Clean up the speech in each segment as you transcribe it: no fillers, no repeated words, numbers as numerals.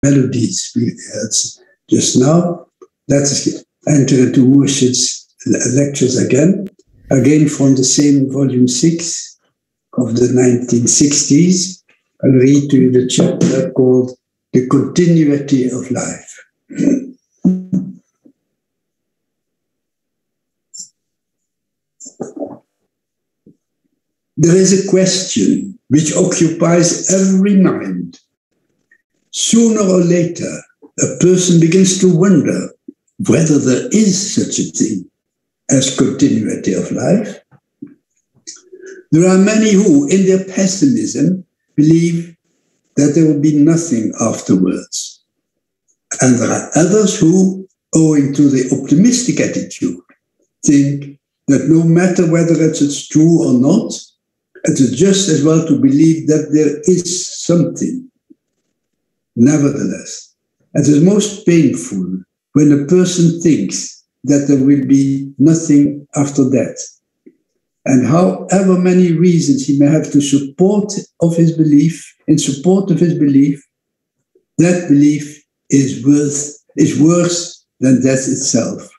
melodies we heard just now. Let us enter into Murshid's lectures again from the same volume 6 of the 1960s. I'll read to you the chapter called The Continuity of Life. There is a question which occupies every mind. Sooner or later, a person begins to wonder whether there is such a thing as continuity of life. There are many who, in their pessimism, believe that there will be nothing afterwards. And there are others who, owing to the optimistic attitude, think that no matter whether it's true or not, it is just as well to believe that there is something. Nevertheless, it is most painful when a person thinks that there will be nothing after death. And however many reasons he may have to support of his belief, in support of his belief, that belief is worse than death itself.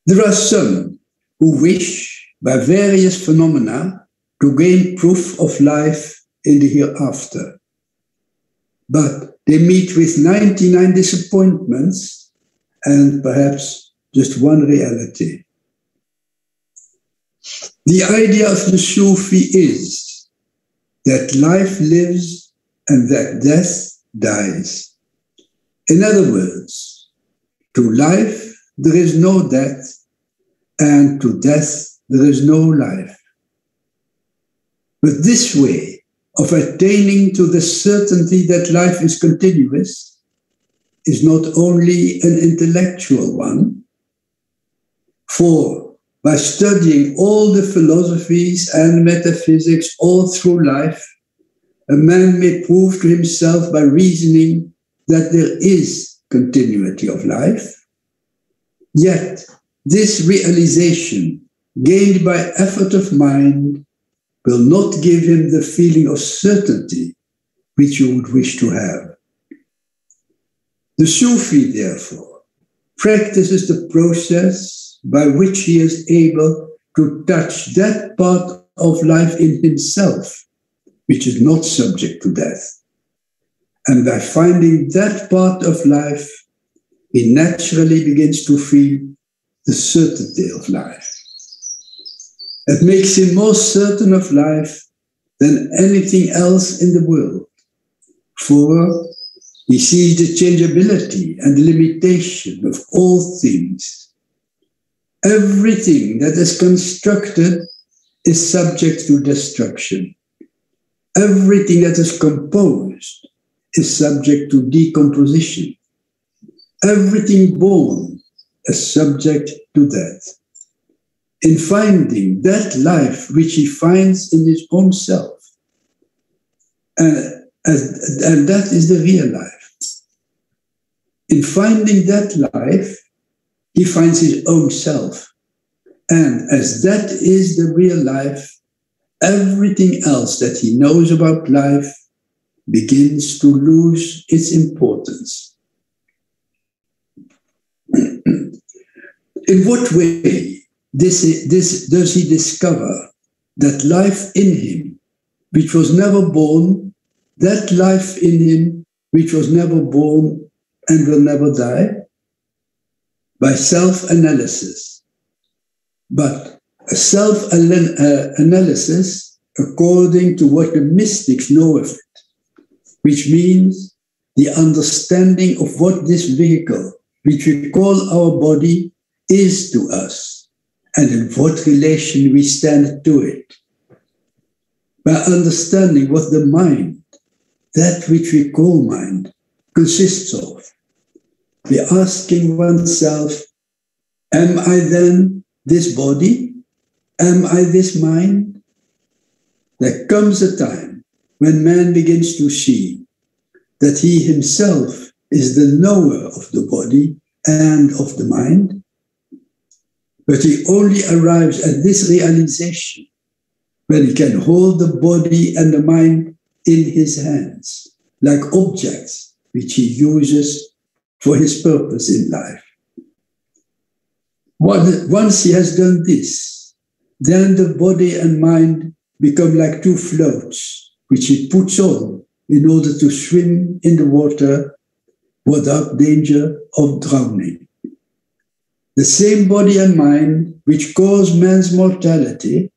There are some who wish, by various phenomena, to gain proof of life in the hereafter. But they meet with 99 disappointments and perhaps just one reality. The idea of the Sufi is that life lives and that death dies. In other words, to life there is no death, and to death there is no life. But this way of attaining to the certainty that life is continuous is not only an intellectual one, for by studying all the philosophies and metaphysics all through life, a man may prove to himself by reasoning that there is continuity of life. Yet this realization, gained by effort of mind, will not give him the feeling of certainty which you would wish to have. The Sufi, therefore, practices the process by which he is able to touch that part of life in himself which is not subject to death. And by finding that part of life, he naturally begins to feel the certainty of life. It makes him more certain of life than anything else in the world, for he sees the changeability and limitation of all things. Everything that is constructed is subject to destruction. Everything that is composed is subject to decomposition. Everything born is subject to death. In finding that life which he finds in his own self, and that is the real life. In finding that life, he finds his own self. And as that is the real life, everything else that he knows about life begins to lose its importance. In what way does he discover that life in him, which was never born, that life in him, which was never born and will never die? By self-analysis. But a self-analysis according to what the mystics know of it, which means the understanding of what this vehicle, which we call our body, is to us, and in what relation we stand to it. By understanding what the mind, that which we call mind, consists of, by asking oneself, am I then this body? Am I this mind? There comes a time when man begins to see that he himself is the knower of the body and of the mind, but he only arrives at this realization when he can hold the body and the mind in his hands, like objects which he uses for his purpose in life. Once he has done this, then the body and mind become like two floats, which he puts on in order to swim in the water without danger of drowning. The same body and mind which cause man's mortality,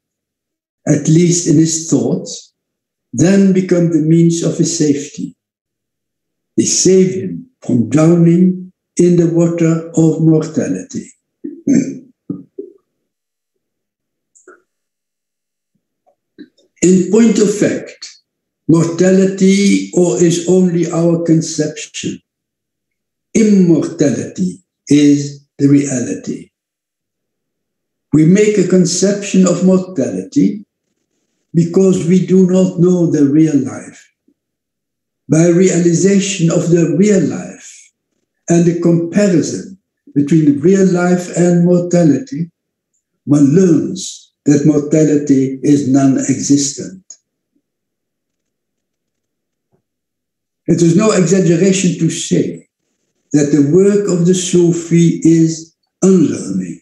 at least in his thoughts, then become the means of his safety. They save him from drowning in the water of mortality. In point of fact, mortality is only our conception. Immortality is the reality. We make a conception of mortality because we do not know the real life. By realization of the real life and the comparison between real life and mortality, one learns that mortality is non-existent. It is no exaggeration to say that the work of the Sufi is unlearning.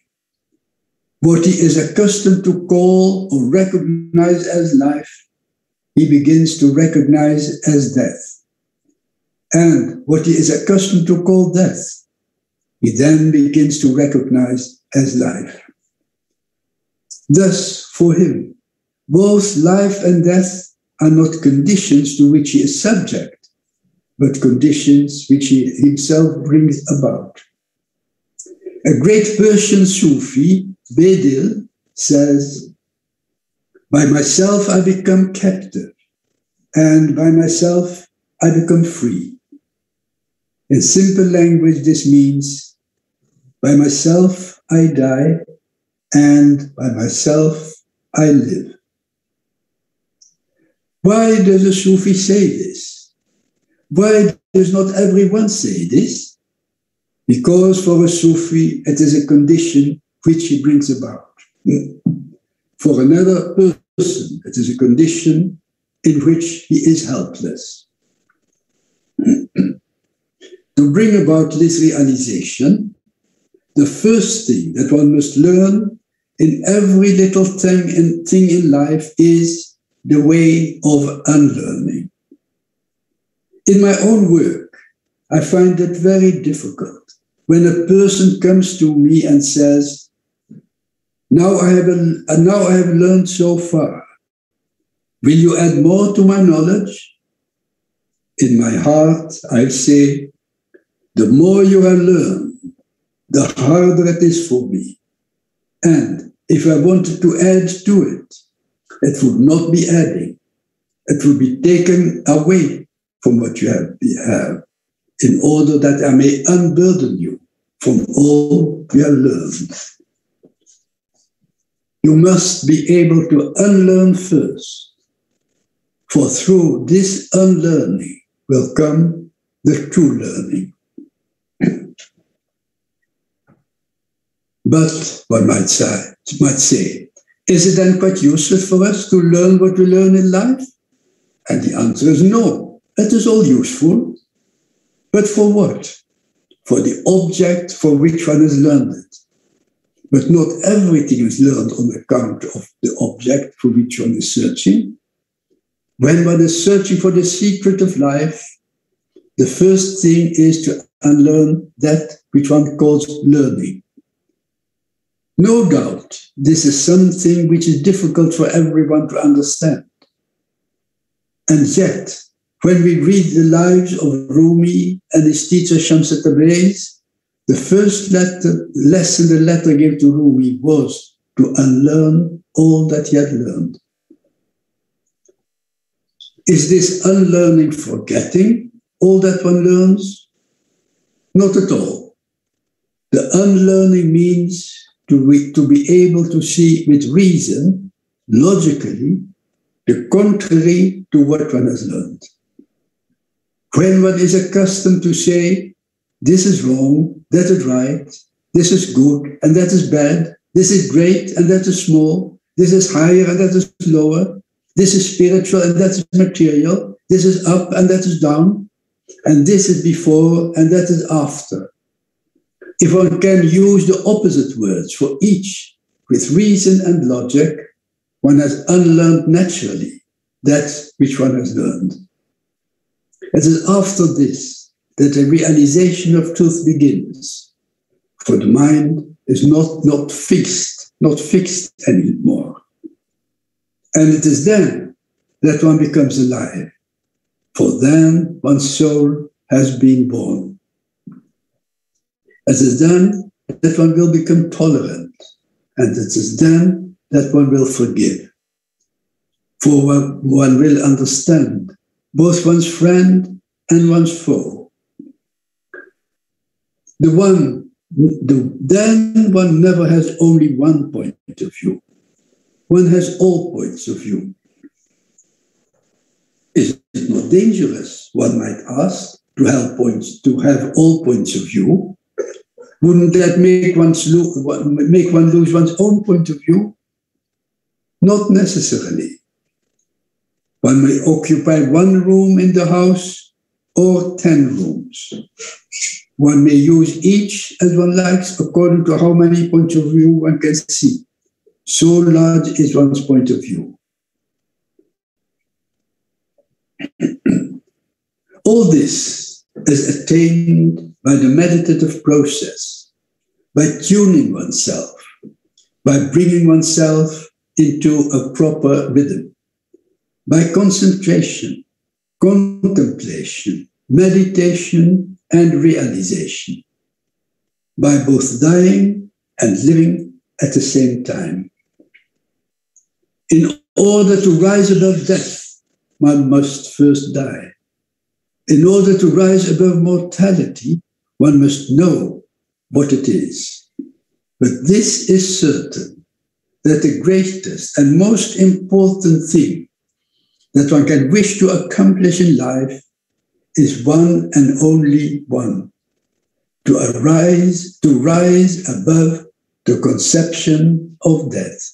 What he is accustomed to call or recognize as life, he begins to recognize as death. And what he is accustomed to call death, he then begins to recognize as life. Thus, for him, both life and death are not conditions to which he is subject, but conditions which he himself brings about. A great Persian Sufi, Bedil, says, "By myself I become captive, and by myself I become free." In simple language, this means, by myself I die, and by myself I live. Why does a Sufi say this? Why does not everyone say this? Because for a Sufi, it is a condition which he brings about. For another person, it is a condition in which he is helpless. To bring about this realization, the first thing that one must learn in every little thing in life is the way of unlearning. In my own work, I find it very difficult when a person comes to me and says, now I have learned so far. Will you add more to my knowledge? In my heart, I say, the more you have learned, the harder it is for me. And if I wanted to add to it, it would not be adding. It would be taken away from what you have, in order that I may unburden you from all you have learned. You must be able to unlearn first, for through this unlearning will come the true learning. But one might say, is it then quite useless for us to learn what we learn in life? And the answer is no. It is all useful. But for what? For the object for which one has learned it. But not everything is learned on account of the object for which one is searching. When one is searching for the secret of life, the first thing is to unlearn that which one calls learning. No doubt, this is something which is difficult for everyone to understand. And yet, when we read the lives of Rumi and his teacher Shams Tabriz, the first lesson the letter gave to Rumi was to unlearn all that he had learned. Is this unlearning forgetting all that one learns? Not at all. The unlearning means to be able to see with reason, logically, the contrary to what one has learned. When one is accustomed to say, this is wrong, that is right, this is good and that is bad, this is great and that is small, this is higher and that is lower, this is spiritual and that is material, This is up and that is down, and this is before and that is after. If one can use the opposite words for each with reason and logic, one has unlearned naturally that which one has learned. It is after this that the realization of truth begins, for the mind is not fixed anymore. And it is then that one becomes alive, for then one's soul has been born. It is then that one will become tolerant, and it is then that one will forgive. For one will understand both one's friend and one's foe. Then one never has only one point of view. One has all points of view. Is it not dangerous, one might ask, to have all points of view? Wouldn't that make one lose one's own point of view? Not necessarily. One may occupy one room in the house or 10 rooms. One may use each as one likes according to how many points of view one can see. So large is one's point of view. All this is attained by the meditative process, by tuning oneself, by bringing oneself into a proper rhythm, by concentration, contemplation, meditation, and realization, by both dying and living at the same time. In order to rise above death, one must first die. In order to rise above mortality, one must know what it is. But this is certain, that the greatest and most important thing that one can wish to accomplish in life is one and only one: to rise above the conception of death.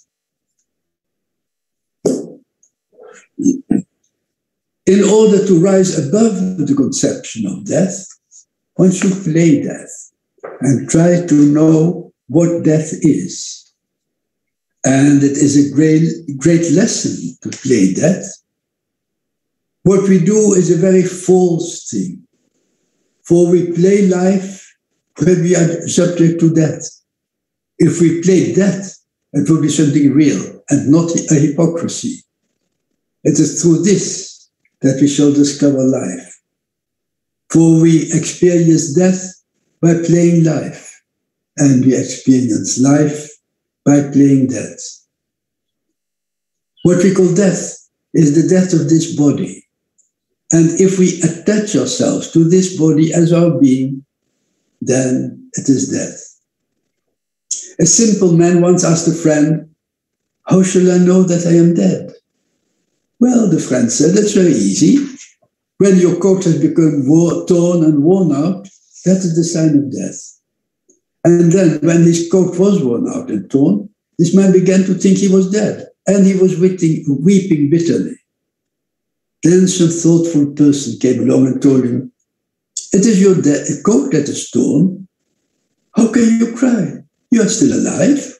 In order to rise above the conception of death, one should play death and try to know what death is. And it is a great lesson to play death. What we do is a very false thing, for we play life when we are subject to death. If we play death, it will be something real and not a hypocrisy. It is through this that we shall discover life. For we experience death by playing life, and we experience life by playing death. What we call death is the death of this body. And if we attach ourselves to this body as our being, then it is death. A simple man once asked a friend, "How shall I know that I am dead?" Well, the friend said, "That's very easy. When your coat has become torn and worn out, that is the sign of death." And then when his coat was worn out and torn, this man began to think he was dead, and he was weeping bitterly. Then some thoughtful person came along and told him, "It is your coat that is torn. How can you cry? You are still alive."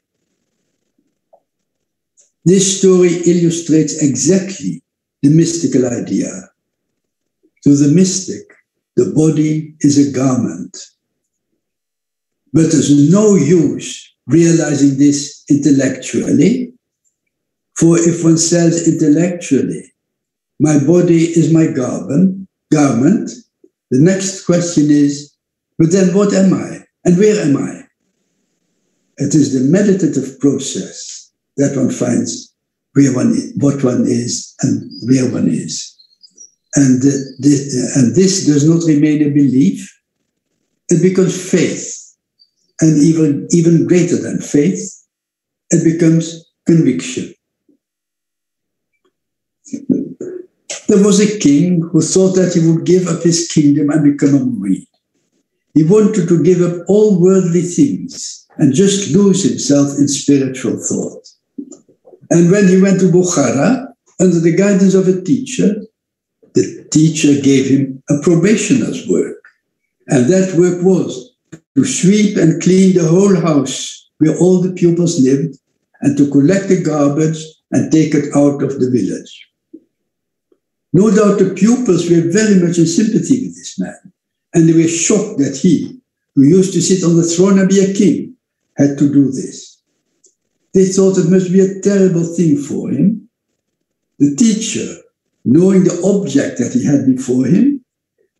This story illustrates exactly the mystical idea. To the mystic, the body is a garment. But there's no use realizing this intellectually, for if one says intellectually, "My body is my garment," the next question is, "But then what am I and where am I?" It is the meditative process that one finds what one is and where one is. And this does not remain a belief, it becomes faith. And even greater than faith, it becomes conviction. There was a king who thought that he would give up his kingdom and become a Marine. He wanted to give up all worldly things and just lose himself in spiritual thought. And when he went to Bukhara, under the guidance of a teacher, the teacher gave him a probationer's work, and that work was to sweep and clean the whole house where all the pupils lived, and to collect the garbage and take it out of the village. No doubt the pupils were very much in sympathy with this man, and they were shocked that he, who used to sit on the throne and be a king, had to do this. They thought it must be a terrible thing for him. The teacher, knowing the object that he had before him,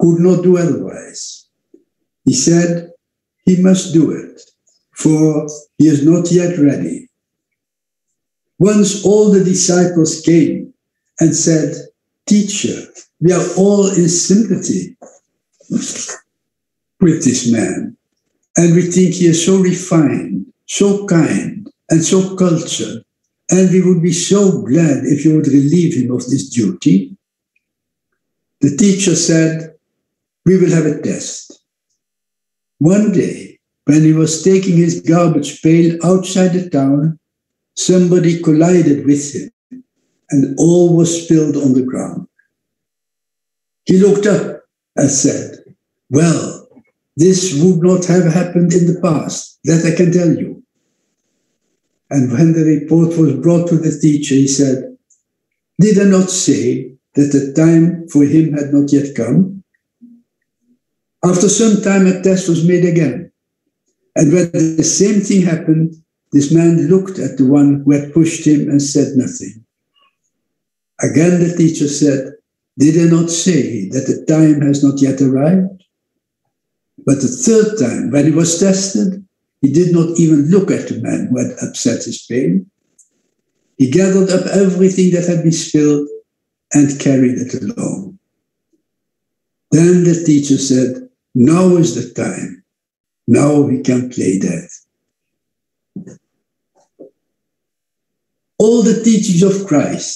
could not do otherwise. He said he must do it, for he is not yet ready. Once all the disciples came and said, "Teacher, we are all in sympathy with this man, and we think he is so refined, so kind, and so cultured, and we would be so glad if you would relieve him of this duty." The teacher said, "We will have a test." One day, when he was taking his garbage pail outside the town, somebody collided with him, and all was spilled on the ground. He looked up and said, "Well, this would not have happened in the past, that I can tell you." And when the report was brought to the teacher, he said, "Did I not say that the time for him had not yet come?" After some time, a test was made again. And when the same thing happened, this man looked at the one who had pushed him and said nothing. Again, the teacher said, "Did I not say that the time has not yet arrived?" But the third time, when he was tested, he did not even look at the man who had upset his pail. He gathered up everything that had been spilled and carried it along. Then the teacher said, "Now is the time. Now we can play dead." All the teachings of Christ,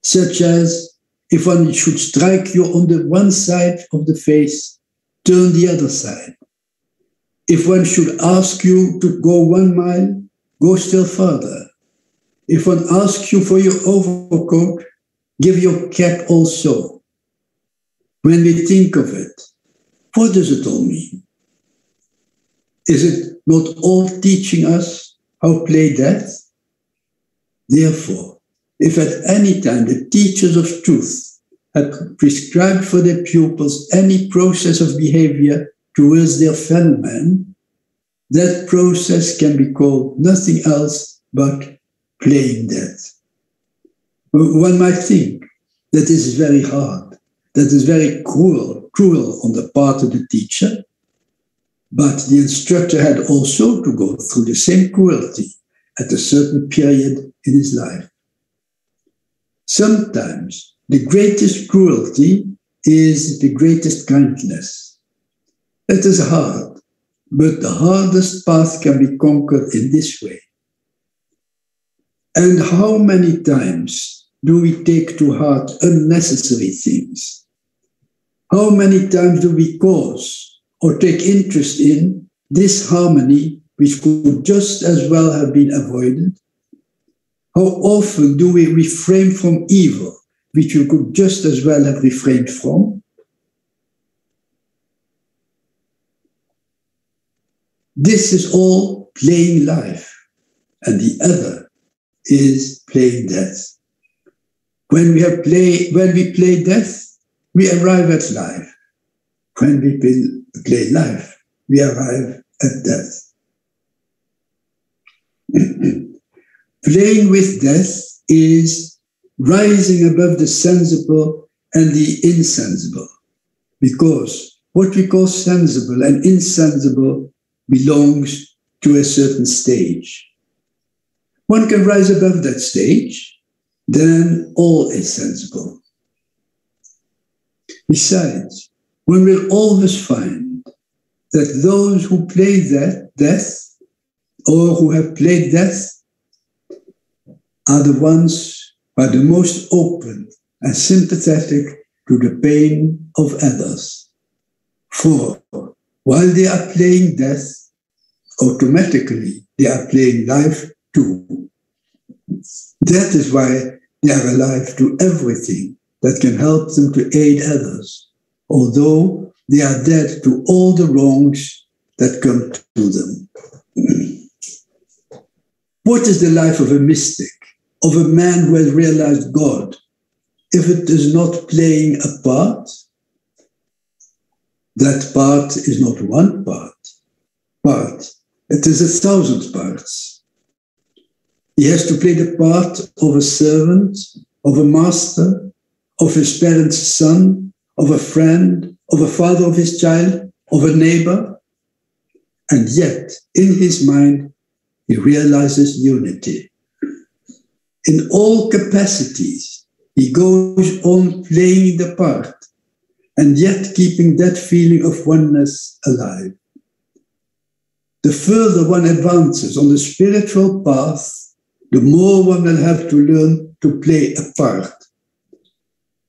such as if one should strike you on the one side of the face, turn the other side. If one should ask you to go 1 mile, go still further. If one asks you for your overcoat, give your cap also. When we think of it, what does it all mean? Is it not all teaching us how to play death? Therefore, if at any time the teachers of truth had prescribed for their pupils any process of behavior towards their fellow man, that process can be called nothing else but playing death. One might think that this is very hard, that is very cruel on the part of the teacher, but the instructor had also to go through the same cruelty at a certain period in his life. Sometimes the greatest cruelty is the greatest kindness. It is hard, but the hardest path can be conquered in this way. And how many times do we take to heart unnecessary things? How many times do we cause or take interest in disharmony which could just as well have been avoided? How often do we refrain from evil which we could just as well have refrained from? This is all playing life, and the other is playing death. When we play death, we arrive at life. When we play life, we arrive at death. Playing with death is rising above the sensible and the insensible, because what we call sensible and insensible belongs to a certain stage. One can rise above that stage, then all is sensible. Besides, one will always find that those who play death, or who have played death, are the ones who are the most open and sympathetic to the pain of others. For while they are playing death, automatically they are playing life too. That is why they are alive to everything that can help them to aid others, although they are dead to all the wrongs that come to them. What is the life of a mystic, of a man who has realized God, if it is not playing a part? That part is not one part. It is 1,000 parts. He has to play the part of a servant, of a master, of his parents' son, of a friend, of a father of his child, of a neighbor. And yet, in his mind, he realizes unity. In all capacities, he goes on playing the part, and yet keeping that feeling of oneness alive. The further one advances on the spiritual path, the more one will have to learn to play a part.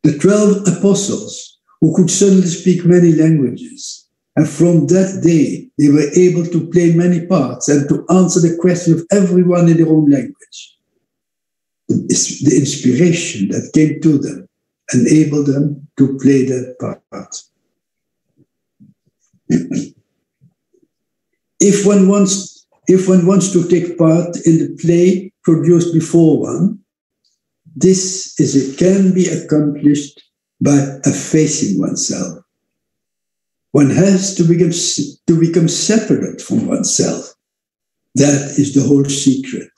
The 12 apostles, who could suddenly speak many languages, and from that day they were able to play many parts and to answer the question of everyone in their own language. The inspiration that came to them enabled them to play that part. If one wants to take part in the play produced before one, it can be accomplished by effacing oneself. One has to become separate from oneself. That is the whole secret.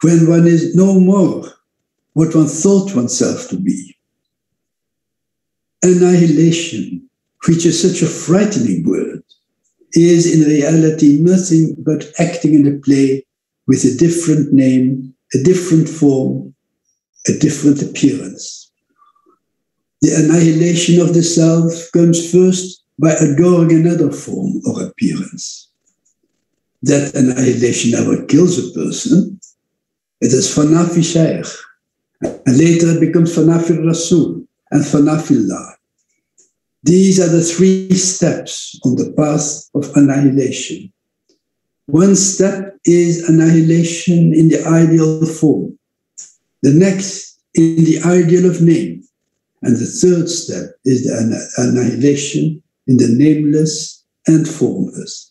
When one is no more what one thought oneself to be. Annihilation, which is such a frightening word, is in reality nothing but acting in a play with a different name, a different form, a different appearance. The annihilation of the self comes first by adoring another form or appearance. That annihilation never kills a person. It is fanafi shaykh, and later it becomes fanafi rasul and fanafillah. These are the 3 steps on the path of annihilation. One step is annihilation in the ideal form, the next in the ideal of name, and the 3rd step is the annihilation in the nameless and formless.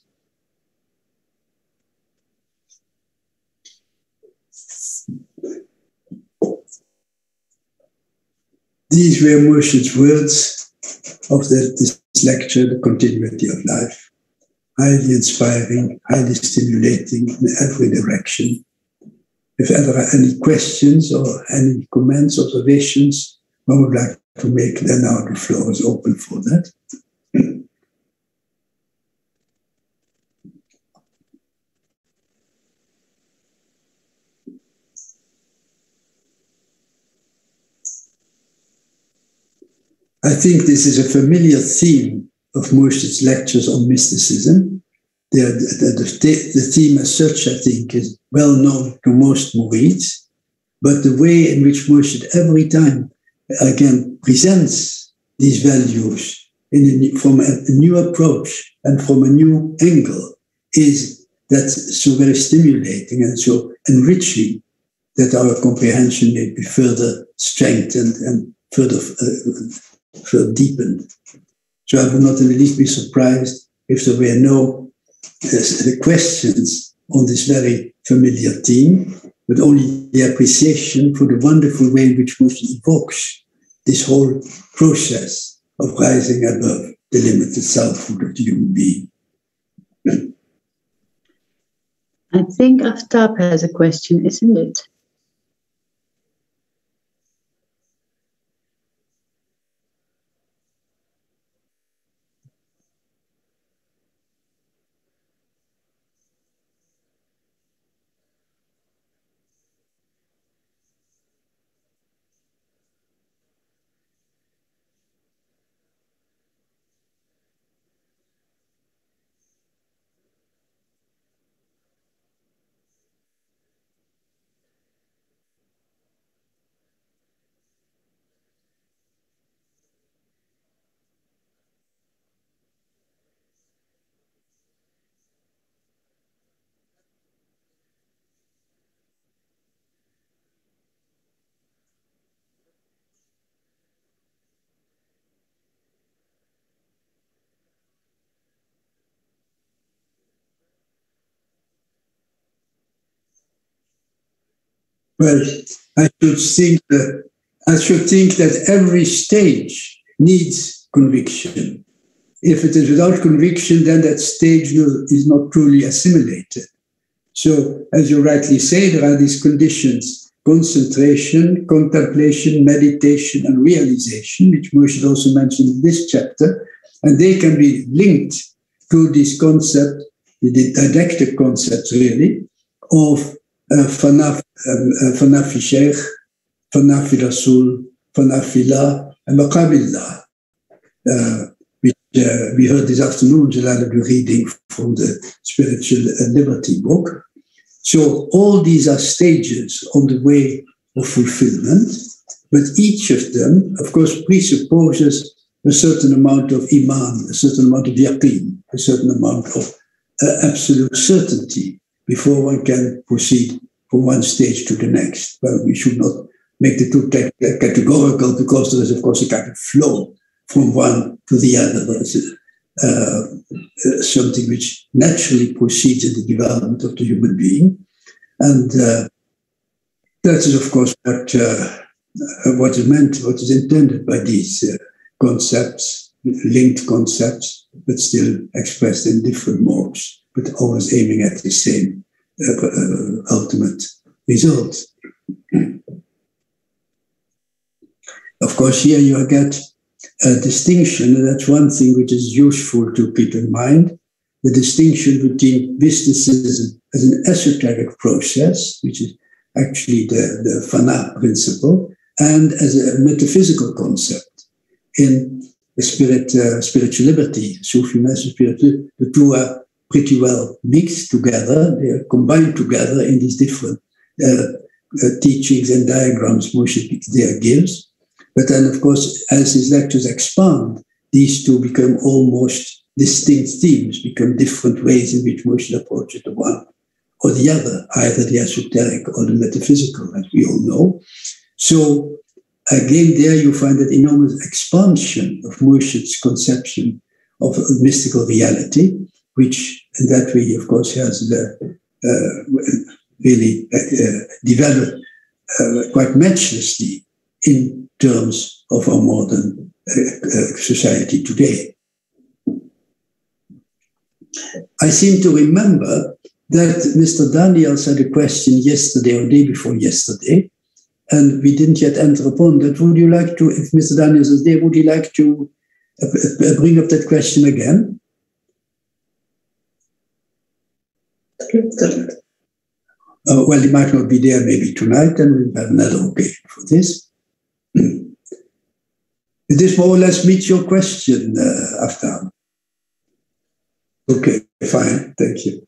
These were Moshe's words of this lecture, The Continuity of Life. Highly inspiring, highly stimulating in every direction. If there are any questions or any comments, observations, one would like to make, then now the floor is open for that. I think this is a familiar theme of Moshe's lectures on mysticism. The theme as such, I think, is well known to most Murids, but the way in which Moshe every time, again, presents these values from a new approach and from a new angle that's so very stimulating and so enriching that our comprehension may be further strengthened and further deepened. So I would not in the least be surprised if there were no questions on this very familiar theme, but only the appreciation for the wonderful way in which Moshe evokes this whole process of rising above the limited selfhood of the human being. I think Aftab has a question, isn't it? Well, I should think that every stage needs conviction. If it is without conviction, then that stage is not truly assimilated. So, as you rightly say, there are these conditions: concentration, contemplation, meditation, and realization, which Moshe also mentioned in this chapter, and they can be linked to this concept, the didactic concept, really, of Fanaf Sheikh, Fanaf Rasul, Fanaf and Maqabillah, which we heard this afternoon, Jalal reading from the Spiritual Liberty book. So all these are stages on the way of fulfillment, but each of them, of course, presupposes a certain amount of iman, a certain amount of yaqeen, a certain amount of absolute certainty before one can proceed from one stage to the next. Well, we should not make the two categorical, because there is, of course, a kind of flow from one to the other. There is something which naturally proceeds in the development of the human being. And that is, of course, what is meant, what is intended by these concepts, linked concepts, but still expressed in different modes, but always aiming at the same ultimate result. Of course, here you get a distinction, and that's one thing which is useful to keep in mind, the distinction between mysticism as an esoteric process, which is actually the Fana principle, and as a metaphysical concept. In the spiritual liberty, Sufi message, the two are pretty well mixed together. They are combined together in these different teachings and diagrams Moshe there gives. But then, of course, as his lectures expand, these two become almost distinct themes, become different ways in which Moshe approaches the one or the other, either the esoteric or the metaphysical, as we all know. So, again, there you find that enormous expansion of Moshe's conception of mystical reality, which in that way, of course, has really developed quite matchlessly in terms of our modern society today. I seem to remember that Mr. Daniels had a question yesterday or day before yesterday, and we didn't yet enter upon that. Would you like to, if Mr. Daniels is there, would you like to bring up that question again? Well, he might not be there maybe tonight, and we'll have another occasion for this. This more or less meets your question, Aftab. Okay, fine, thank you.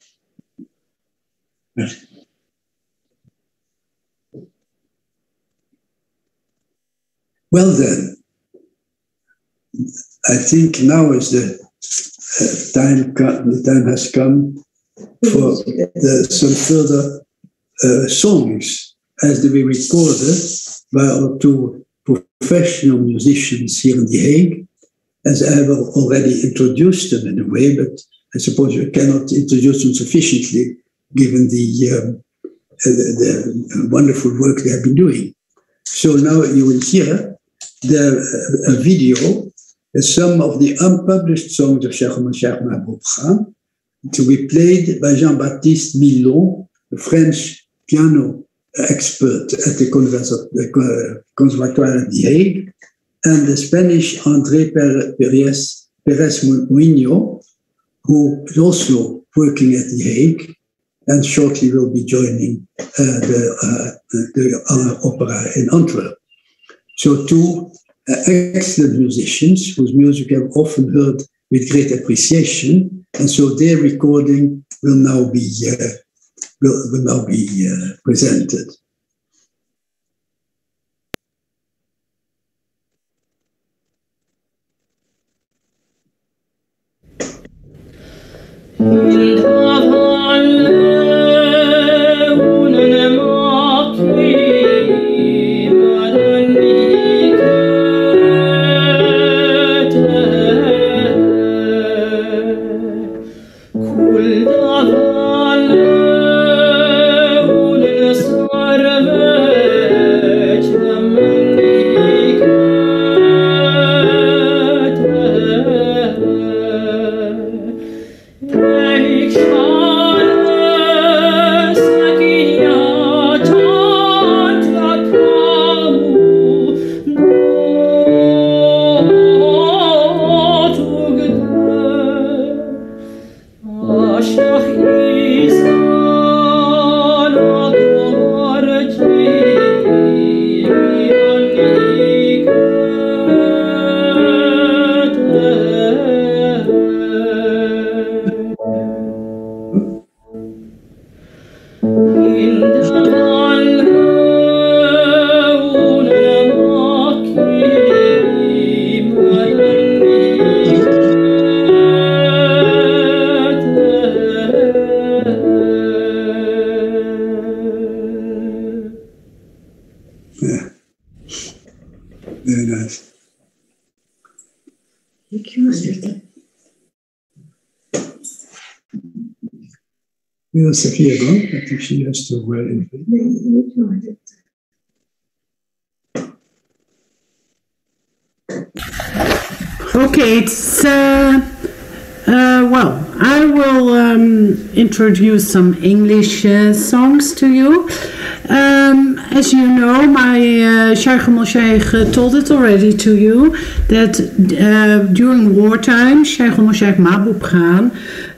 Well then, I think now is the time has come for some further songs, as they were recorded by our two professional musicians here in The Hague, as I have already introduced them in a way, but I suppose you cannot introduce them sufficiently given the wonderful work they have been doing. So now you will hear a video, some of the unpublished songs of Shaikh al Mashaik Mahmood to be played by Jean-Baptiste Milon, a French piano expert at the Conservatoire at The Hague, and the Spanish André Pérez Muñoz, who is also working at The Hague and shortly will be joining the opera in Antwerp. So two excellent musicians whose music I've often heard with great appreciation, and so their recording will now be presented. كل Sophia go. I think she has to wear it. Okay, it's well, I will introduce some English songs to you. As you know, my Shaikh al Mashaik told it already to you that during wartime, Shaikh al Mashaik Mahmood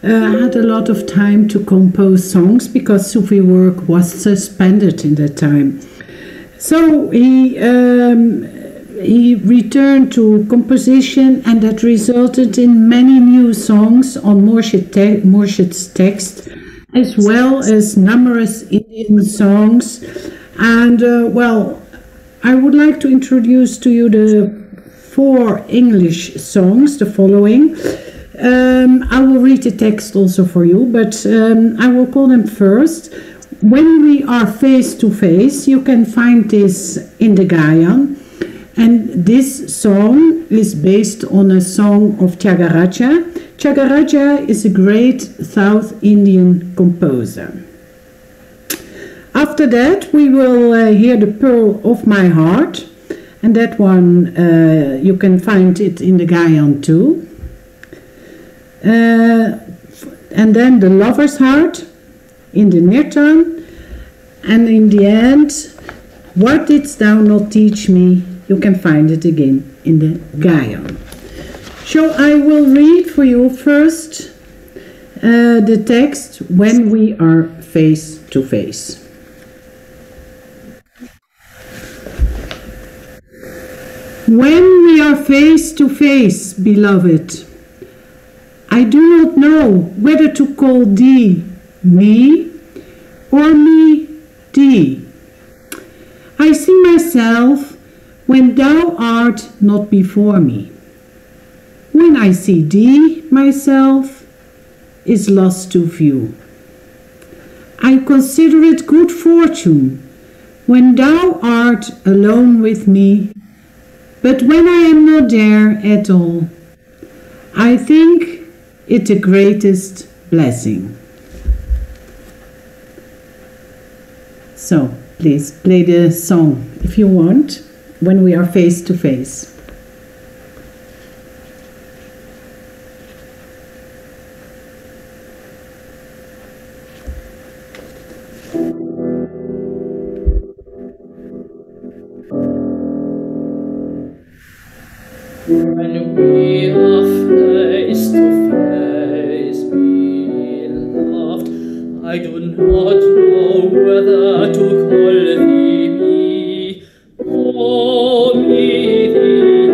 had a lot of time to compose songs because Sufi work was suspended in that time. So he returned to composition, and that resulted in many new songs on Murshid's text, as well as numerous Indian songs. And well, I would like to introduce to you the 4 English songs, the following. I will read the text also for you, but I will call them first. When We Are Face to Face, you can find this in the Gayan. And this song is based on a song of Tyagaraja. Tyagaraja is a great South Indian composer. After that, we will hear The Pearl of My Heart. And that one, you can find it in the Gayan too. And then The Lover's Heart in the Nirtan. And in the end, What Didst Thou Not Teach Me? You can find it again in the Gayan. So I will read for you first the text, When We Are Face to Face. When we are face to face, beloved, I do not know whether to call thee me or me thee. I see myself when thou art not before me. When I see thee, myself is lost to view. I consider it good fortune when thou art alone with me, but when I am not there at all, I think it the greatest blessing. So, please play the song if you want, When We Are Face to Face. When we are face to face, beloved, I do not know whether to call thee me or me thee.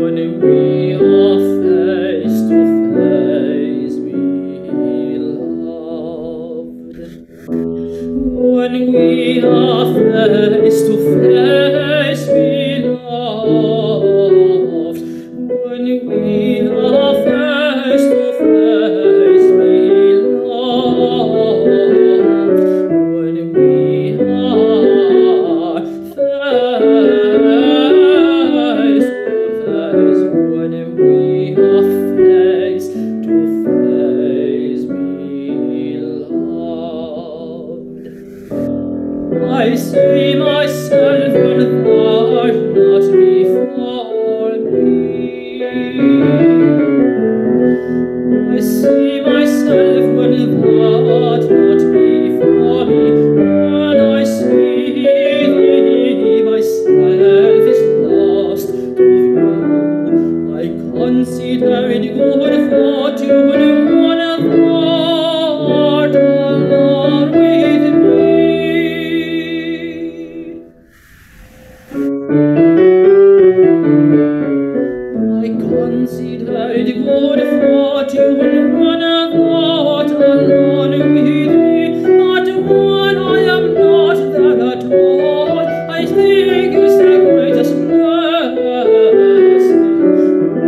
When we are face to face, beloved, when we are face to face, beloved, when we are face to face, beloved, when we are face to face, when we are face to face, beloved, I see myself when thou art not before me. I see myself when thou art not before me. When I see thee, myself is lost to view. I consider it good fortune when thou art alone with me. I consider it good fortune when thou art alone with me. But when I am not there at all, I think it's the greatest blessing.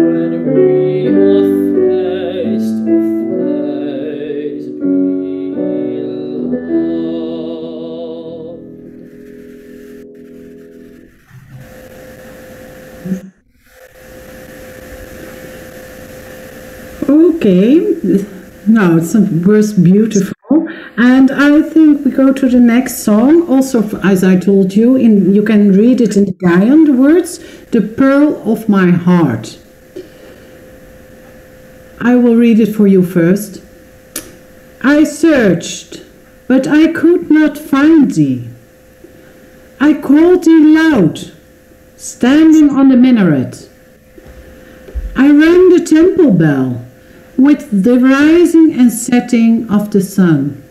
When we are face to face, beloved. Okay, no, it was beautiful. And I think we go to the next song. Also, as I told you, you can read it in Gaian, the words, "The Pearl of My Heart." I will read it for you first. I searched, but I could not find thee. I called thee loud, standing on the minaret. I rang the temple bell with the rising and setting of the sun.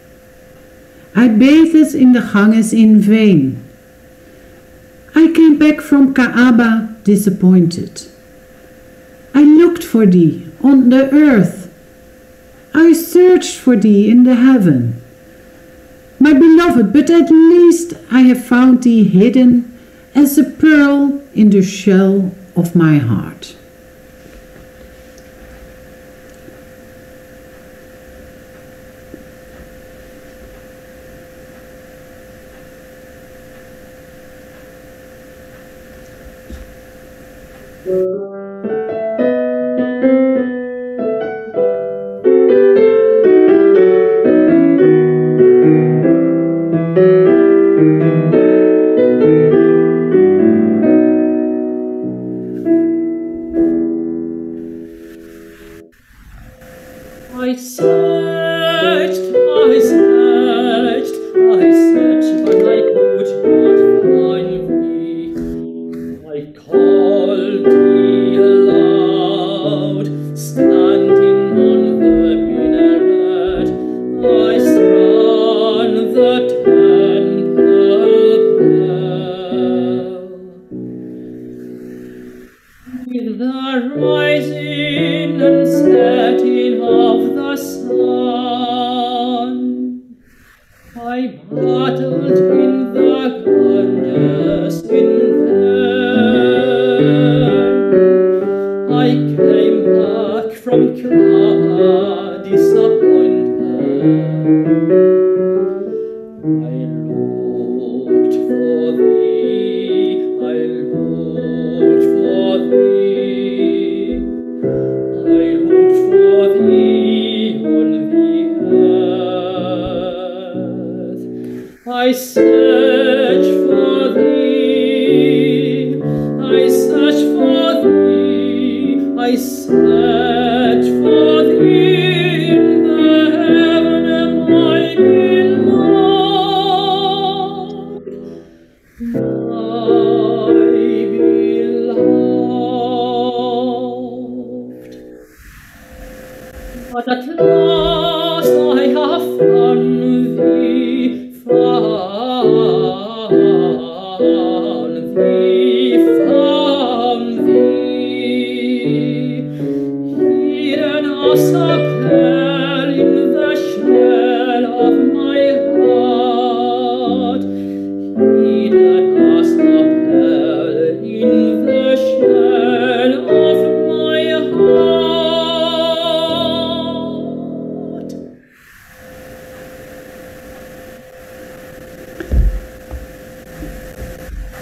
I bathed in the Ganges in vain. I came back from Kaaba disappointed. I looked for thee on the earth. I searched for thee in the heaven. My beloved, but at least I have found thee hidden as a pearl in the shell of my heart.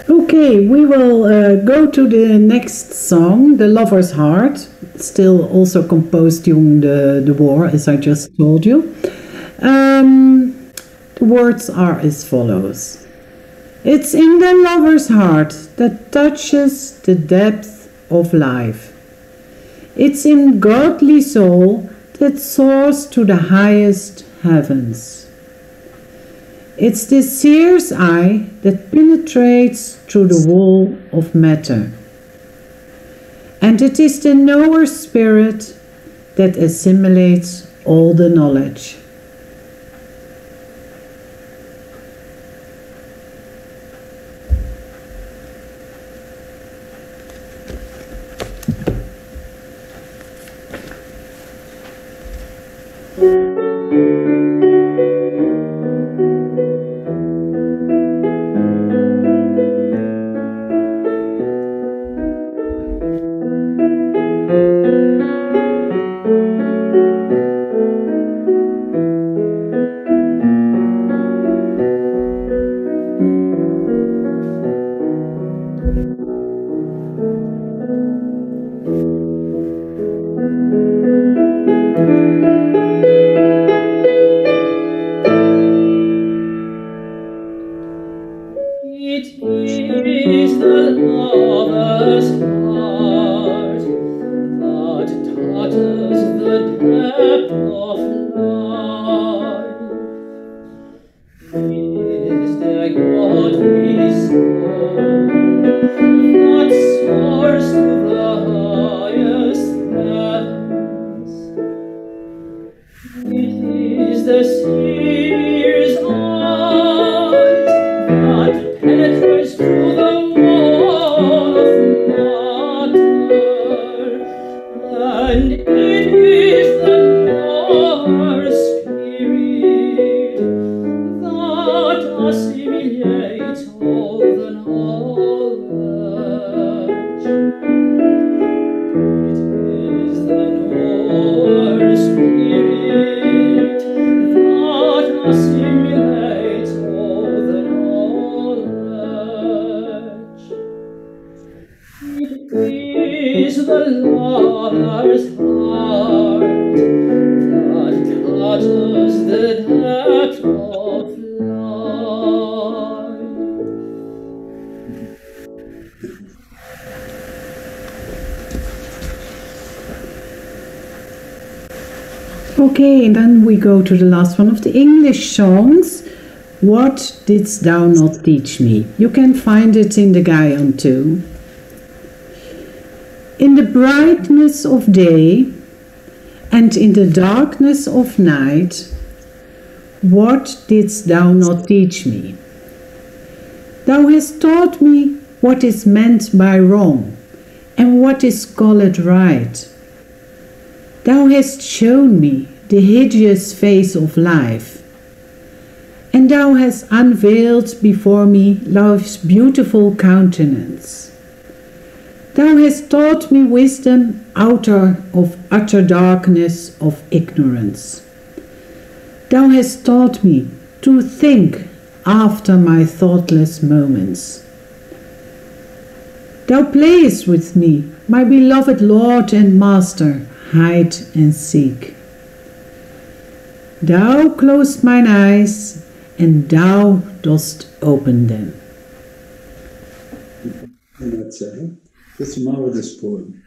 Okay, we will go to the next song, The Lover's Heart, still also composed during the war, as I just told you. The words are as follows. It's in the lover's heart that touches the depth of life. It's in godly soul that soars to the highest heavens. It's the seer's eye that penetrates through the wall of matter. And it is the knower spirit that assimilates all the knowledge. utters the depth of life. Is there God we serve, that soars to the highest heavens? It is the seer's eyes that penetrates through the wall of matter, and it is the lower spirit that assimilates all the knowledge. It is the lower spirit that assimilates all the knowledge. It is the lover's heart that touches the depth of life. Okay, and then we go to the last one of the English songs. What didst thou not teach me? You can find it in the Gaian too. In the brightness of day and in the darkness of night, what didst thou not teach me? Thou hast taught me what is meant by wrong and what is called right. Thou hast shown me the hideous face of life, and thou hast unveiled before me love's beautiful countenance. Thou hast taught me wisdom out of utter darkness of ignorance. Thou hast taught me to think after my thoughtless moments. Thou playest with me, my beloved Lord and Master, hide and seek. Thou closed mine eyes, and thou dost open them. That's a marvelous poem.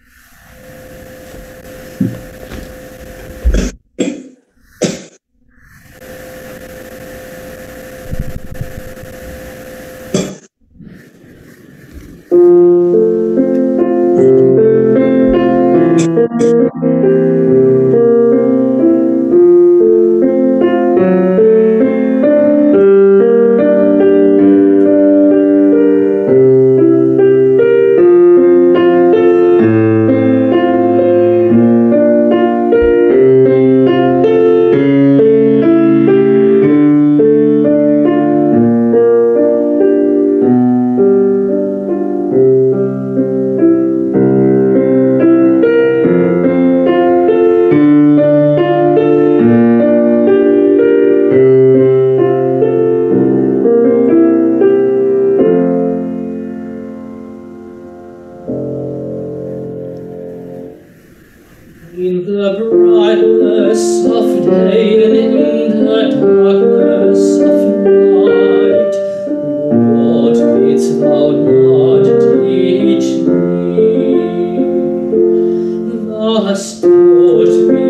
In the brightness of day and in the darkness of night, what didst thou not teach me? Thou hast taught me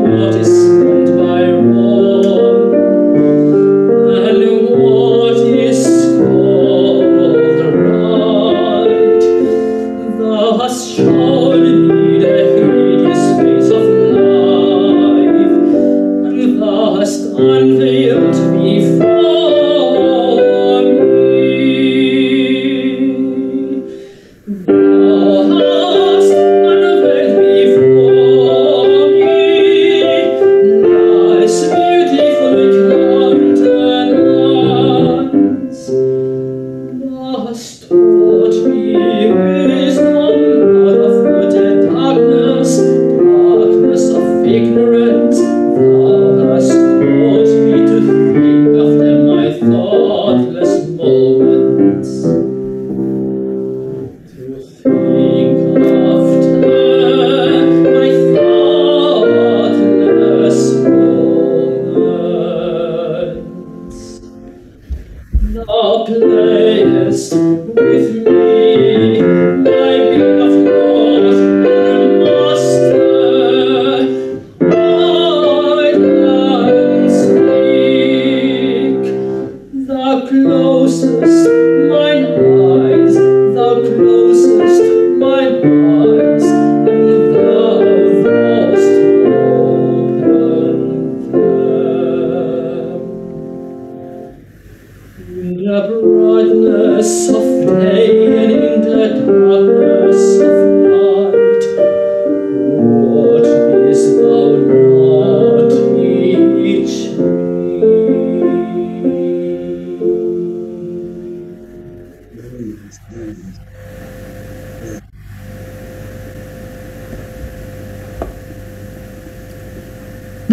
what is meant by wrong, and what is called right. Thou hast shown me the hideous face of life, and thou hast unveiled before me. Thou hast unveiled before me life's beautiful countenance. Thou hast taught me wisdom out of the darkness of ignorance. Thou hast taught me to think after my thoughtless moments. To think after my thoughtless moments. Thou playest with me, my beloved Lord and Master,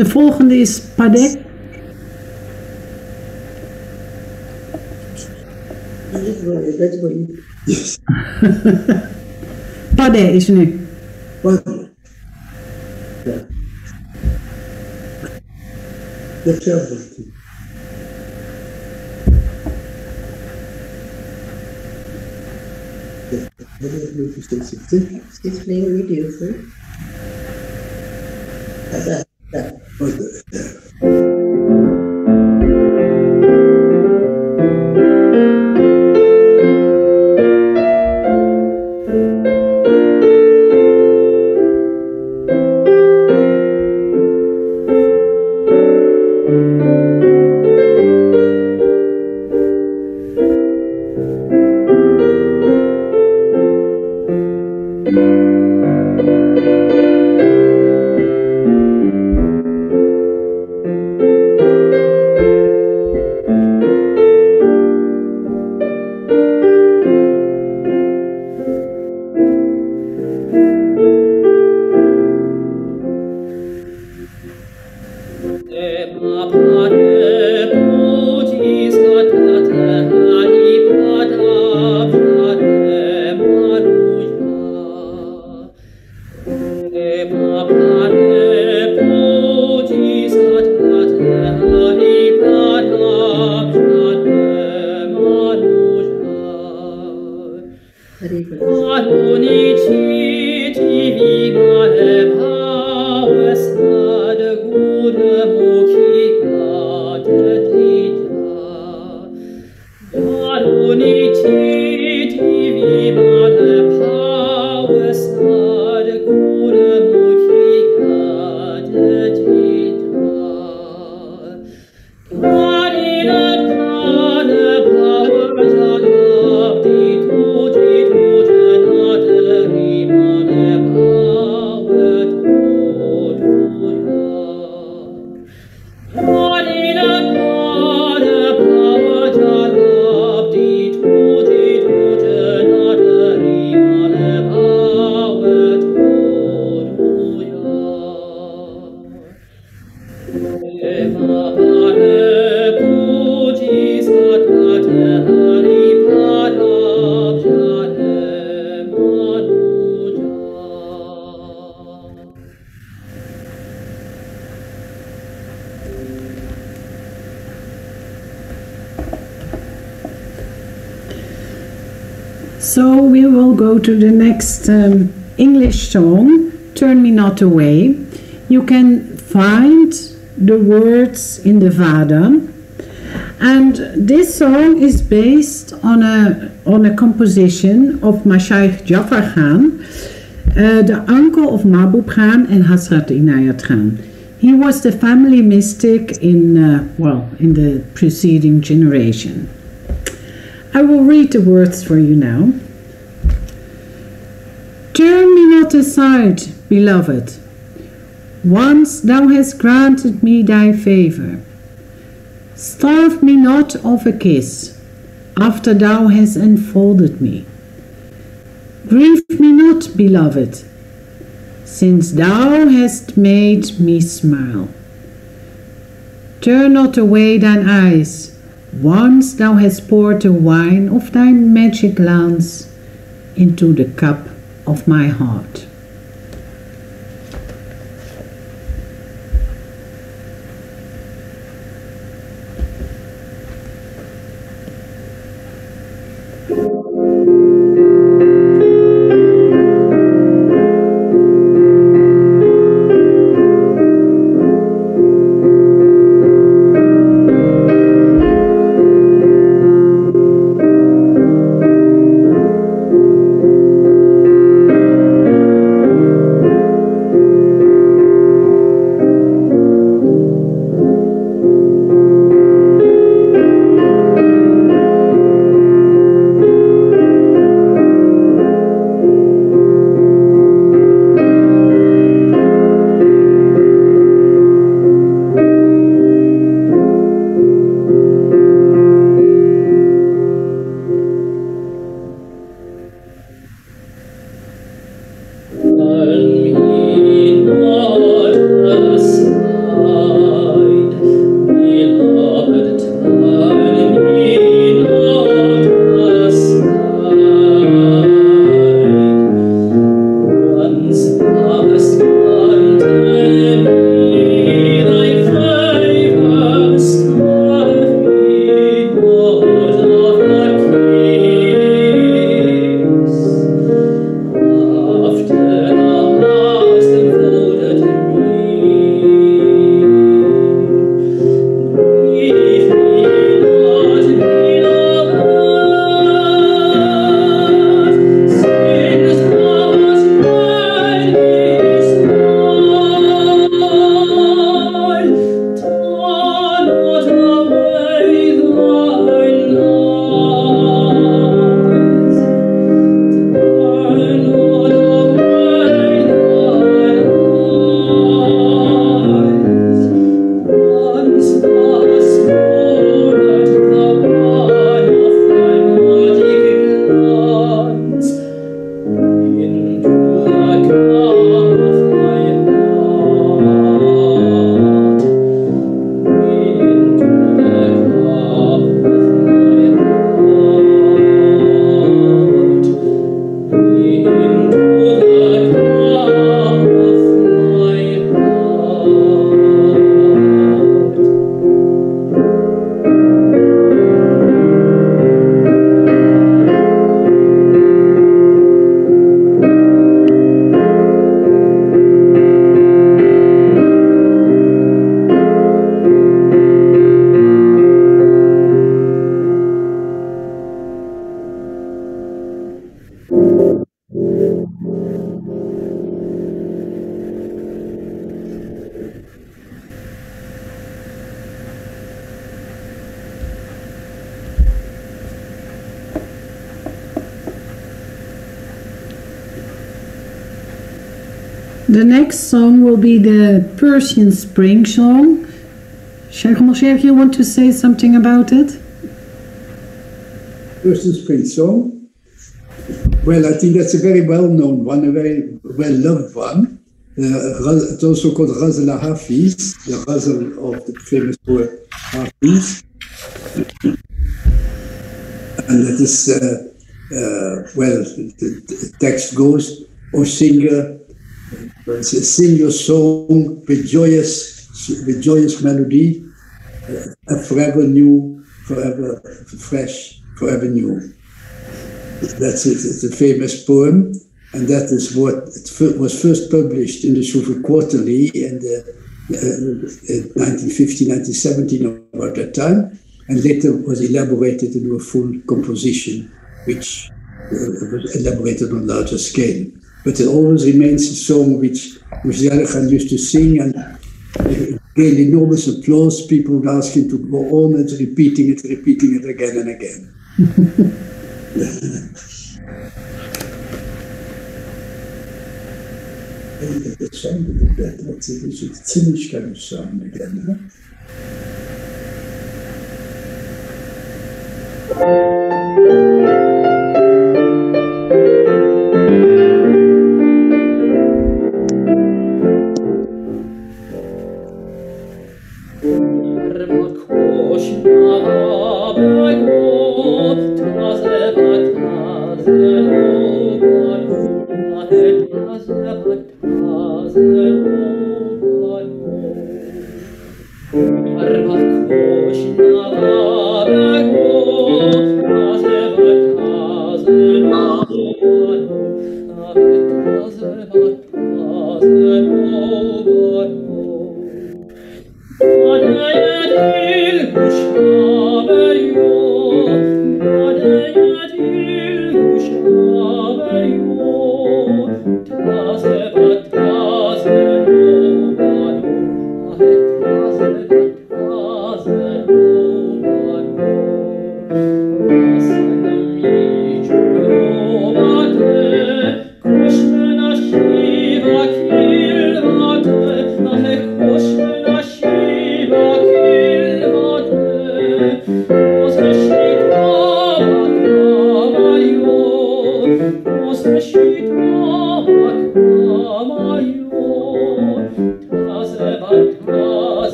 De volgende is Pade. Yes. Pade is nu. Pade. Ja. Dat zelf wordt het. She's playing videos, huh? That. So we will go to the next English song, Turn Me Not Away. You can find the words in the Vada. And this song is based on a composition of Mashaik Jafar Khan, the uncle of Mahbub Khan and Hazrat Inayat Khan. He was the family mystic in the preceding generation. I will read the words for you now. Turn me not aside, beloved, once thou hast granted me thy favor. Starve me not of a kiss, after thou hast enfolded me. Grieve me not, beloved, since thou hast made me smile. Turn not away thine eyes, once thou hast poured the wine of thy magic glance into the cup of my heart. The next song will be the Persian Spring song. Shaikh al Mashaik, you want to say something about it? Persian Spring song? Well, I think that's a very well-known one, a very well-loved one. It's also called Ghazal Hafiz, the Ghazal of the famous poet Hafiz. And that is, well, the text goes, O singer, sing your song with joyous melody, forever new, forever fresh, forever new. That's it. It's a famous poem, and that is what was first published in the Sufi Quarterly in 1915, 1917, about that time, and later was elaborated into a full composition, which was elaborated on a larger scale. But it always remains a song which Mujahid Khan used to sing, and gained enormous applause. People would ask him to go on and repeating it again and again. Het zijn het is een ziemlich kind of song again, huh?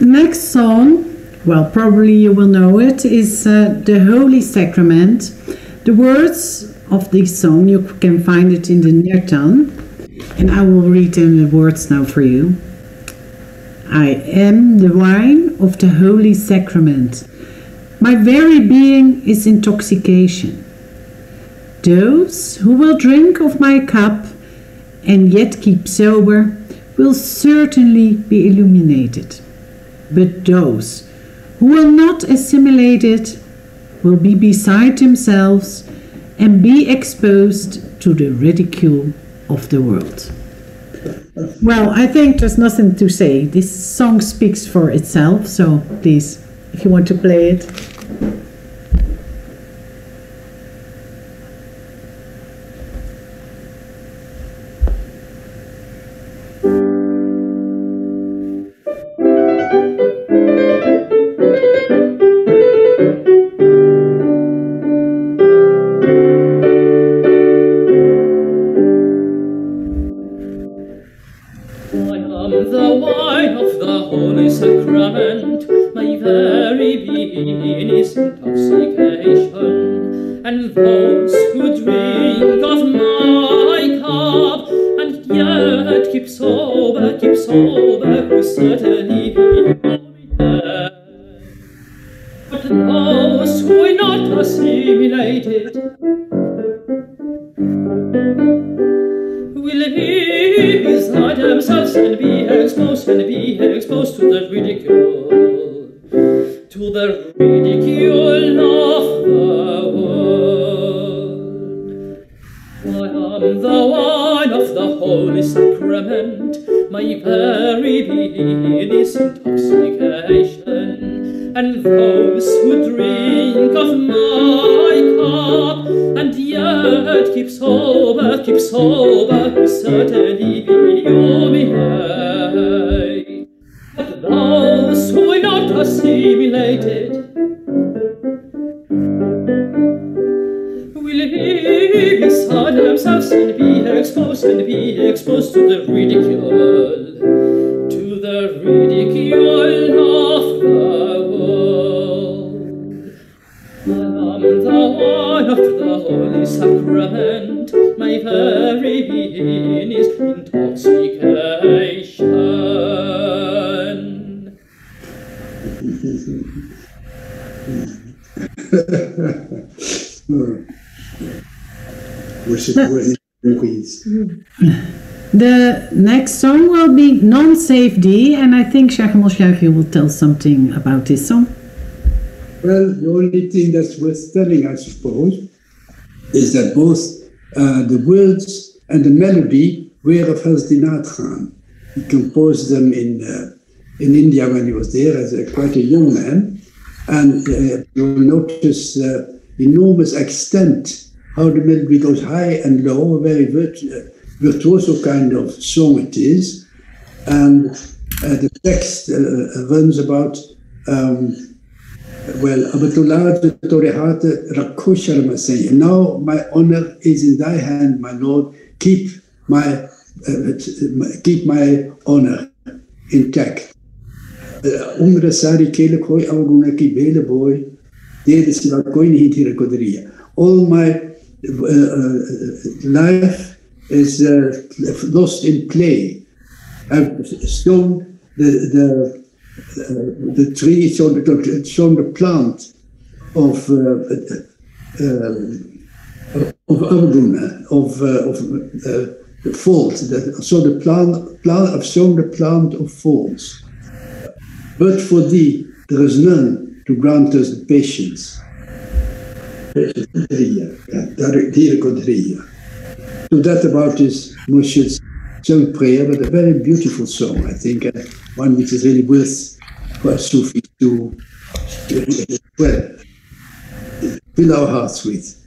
Next song, well, probably you will know it, is the Holy Sacrament. The words of this song, you can find it in the Nirtan. And I will read the words now for you. I am the wine of the Holy Sacrament. My very being is intoxication. Those who will drink of my cup and yet keep sober will certainly be illuminated. But those who will not assimilate it will be beside themselves and be exposed to the ridicule of the world. Well, I think there's nothing to say. This song speaks for itself, so please, if you want to play it. The wine of the Holy Sacrament, my very being is intoxication, and those who drink of my cup and yet keep sober, will certainly be illuminated. But those who are not assimilated will be beside themselves and be exposed to the ridicule of the world. I am the wine of the Holy Sacrament, my very being is intoxication, and those who drink of my cup and yet keep sober, will certainly be illuminated. But those who are not assimilated will be beside themselves and be exposed to the ridicule of the world. I am the wine of the Holy Sacrament, my very being is intoxication. The next song will be Non-Safe D, and I think Shaikh al Mashaik will tell something about this song. Well, the only thing that's worth telling, I suppose, is that both the words and the melody were of Hazrat Inayat Khan. He composed them in India when he was there as quite a young man. And you'll notice the enormous extent, how the melody goes high and low, a very virtuoso kind of song it is. And the text runs about, now my honor is in thy hand, my Lord. Keep my honor intact. All my life is lost in play. I've sown the tree, shown the plant of Arjuna, of false. I've sown the plant of false. But for thee, there is none to grant us the patience. So that about his Murshid's sung prayer, but a very beautiful song, I think, and one which is really worth for Sufi to, fill our hearts with.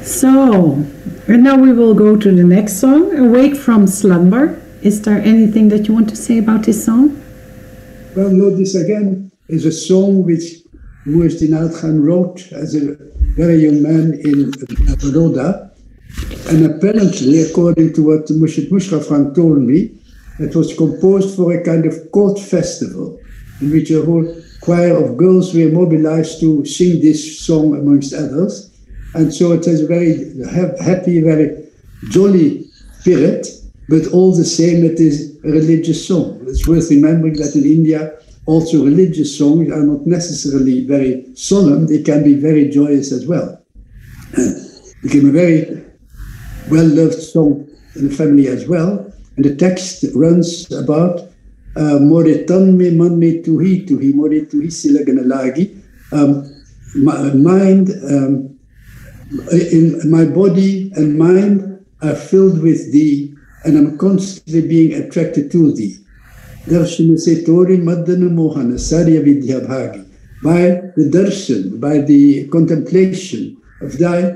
So, and now we will go to the next song, Awake from Slumber. Is there anything that you want to say about this song? Well, no, this again is a song which Muhyiddin Khan wrote as a very young man in Baroda. And apparently, according to what Murshid Mushraf Khan told me, it was composed for a kind of court festival in which a whole choir of girls were mobilized to sing this song amongst others. And so it has a very happy, very jolly spirit, but all the same it is a religious song. It's worth remembering that in India, also religious songs are not necessarily very solemn, they can be very joyous as well. It became a very well-loved song in the family as well. And the text runs about More tan me man me tuhi, more tuhi sila ganalagi. Mind, in my body and mind are filled with thee, and I'm constantly being attracted to thee. Darshan se tori madana mohana sarya vidya bhagi. By the darshan, by the contemplation of thy,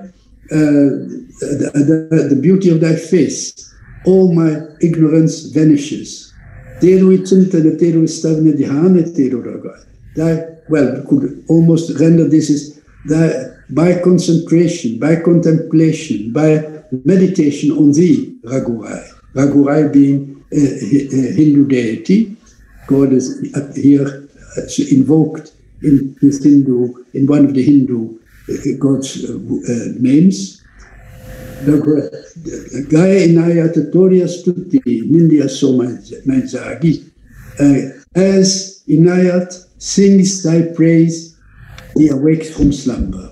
the beauty of thy face, all my ignorance vanishes. Well, we could almost render this as that by concentration, by contemplation, by meditation on thee, Raghurai. Raghurai being a Hindu deity. God is here invoked in one of the Hindu God's names. Gaya Ianyat Toria Stuti Nindia Soma Manzagi. As Inayat sings thy praise, he awakes from slumber.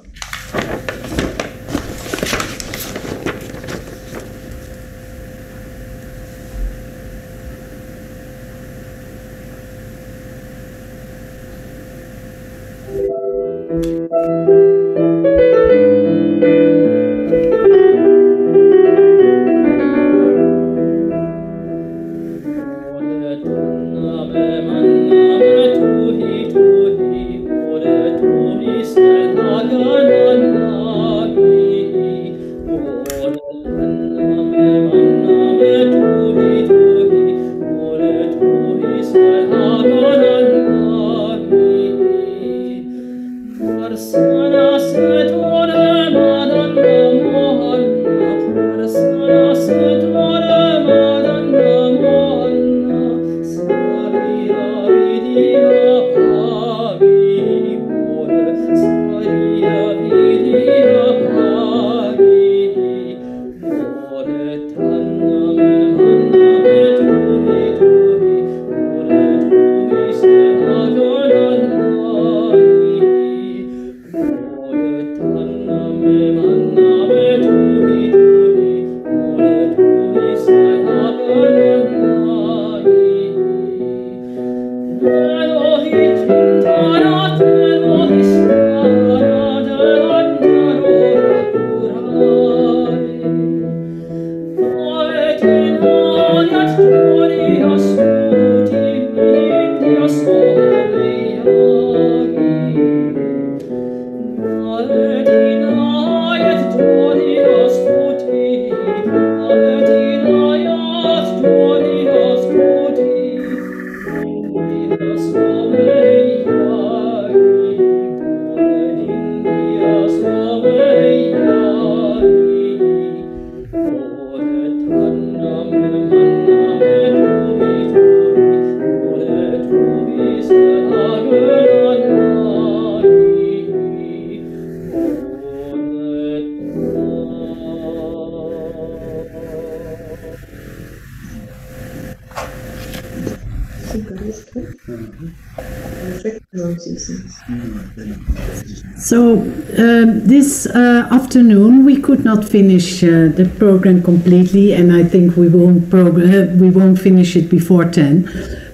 So this afternoon we could not finish the program completely, and I think we won't finish it before 10.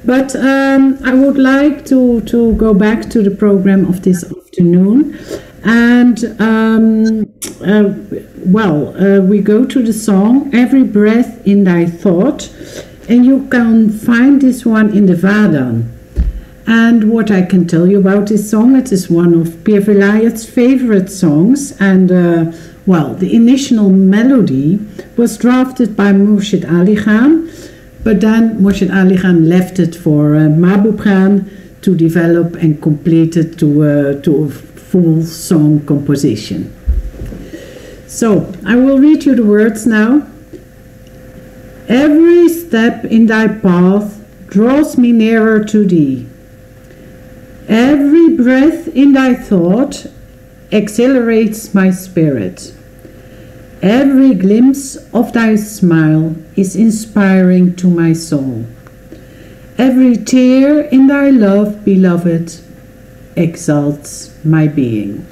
But I would like to go back to the program of this afternoon, and we go to the song "Every Breath in Thy Thought," and you can find this one in the Vadan. And what I can tell you about this song, it is one of Pir Vilayat's favorite songs, and Well, the initial melody was drafted by Murshid Ali Khan, but then Murshid Ali Khan left it for Mahbub Khan to develop and complete it to a full song composition. So, I will read you the words now. Every step in thy path draws me nearer to thee. Every breath in thy thought exhilarates my spirit. Every glimpse of thy smile is inspiring to my soul. Every tear in thy love, beloved, exalts my being.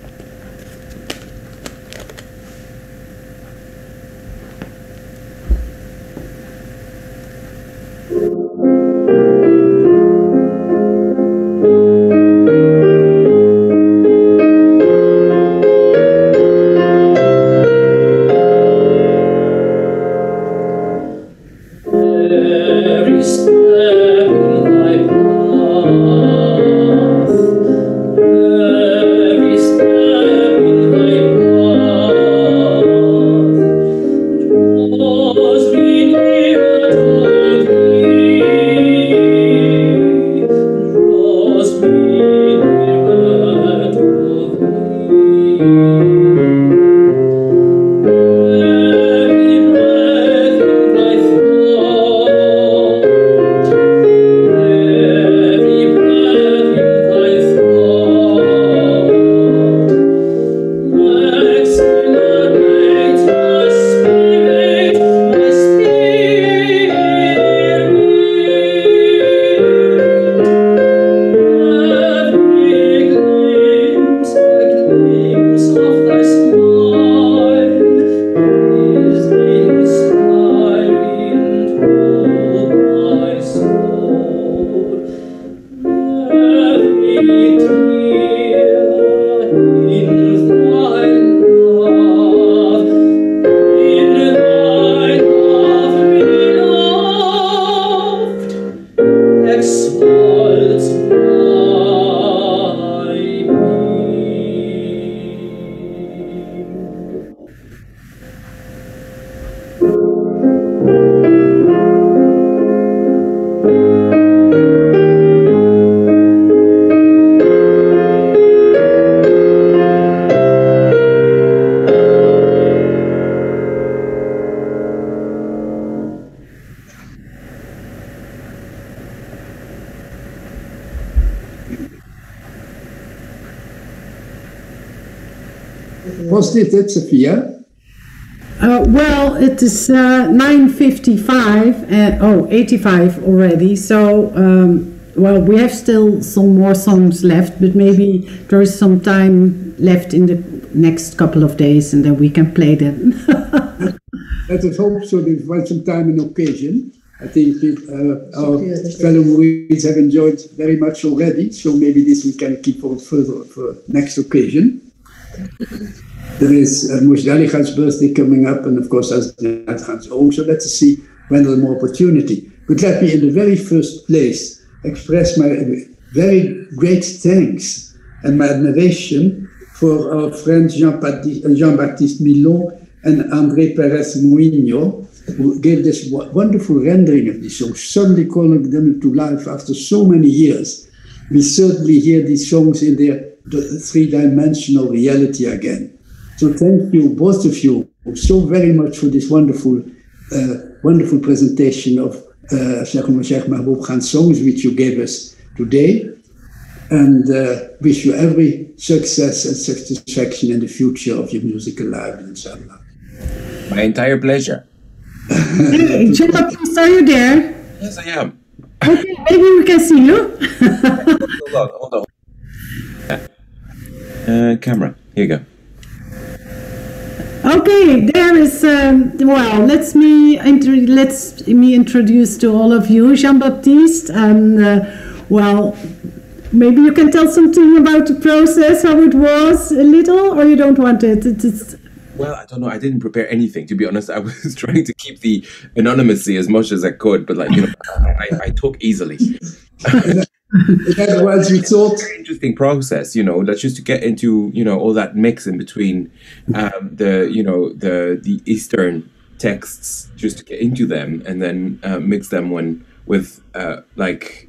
Was dit, Sophia? Well, it is 9:55, 85 already. So, well, we have still some more songs left, but maybe there is some time left in the next couple of days, and then we can play them. Let us hope so. There's quite some time and occasion. I think our fellow Murids have enjoyed very much already, so maybe this we can keep on further for next occasion. There is Murshid Ali Khan's birthday coming up, and of course Hazrat Khan's own, so let's see when there's more opportunity. But let me in the very first place express my very great thanks and my admiration for our friends Jean-Baptiste Milon and André Perez Muino, who gave this wonderful rendering of these songs, suddenly calling them to life after so many years. We certainly hear these songs in their three-dimensional reality again. So thank you, both of you, so very much for this wonderful wonderful presentation of Shaikh al Mashaik Mahmood Khan's songs, which you gave us today. And wish you every success and satisfaction in the future of your musical life, inshallah. My entire pleasure. Hey, Jean-Baptiste, are you there? Yes, I am. Okay, maybe we can see you. Hold on. Camera, here you go. Okay, there is, well, let me introduce to all of you Jean-Baptiste, and well, maybe you can tell something about the process, how it was, a little, or you don't want it? Well, I don't know. I didn't prepare anything, to be honest. I was trying to keep the anonymity as much as I could, but like, you know, I talk easily. In other words, we thought... Very interesting process, that's just to get into, all that mix in between the Eastern texts, just to get into them and then mix them with like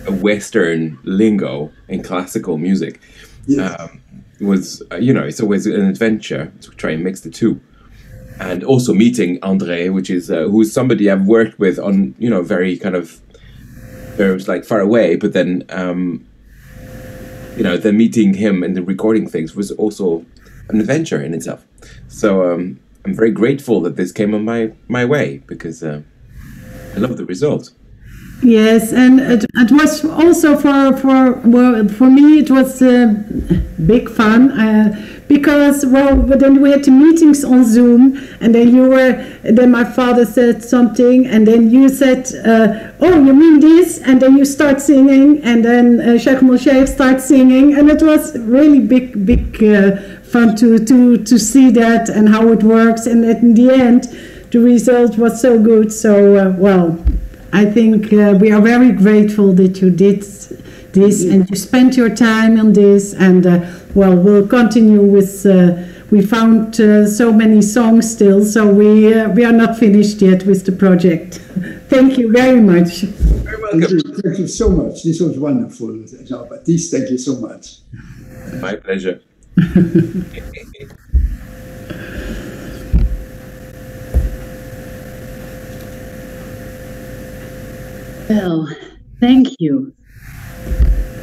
a Western lingo and classical music. Yes. It's always an adventure to try and mix the two. And also meeting André, who's somebody I've worked with on, very kind of, it was like far away, but then, then meeting him and the recording things was also an adventure in itself. So I'm very grateful that this came on my way, because I love the result. Yes, and it was also for me it was big fun because then we had the meetings on Zoom, and then my father said something, and then you said, "Oh, you mean this?" and then you start singing, and then Shaikh al Mashaik starts singing, and it was really big fun to see that and how it works, and in the end the result was so good. So I think we are very grateful that you did this and you spent your time on this, and we'll continue with. We found so many songs still, so we are not finished yet with the project. Thank you very much. Very welcome. Thank you so much. This was wonderful, Jean-Baptiste. Thank you so much. My pleasure. Well, thank you.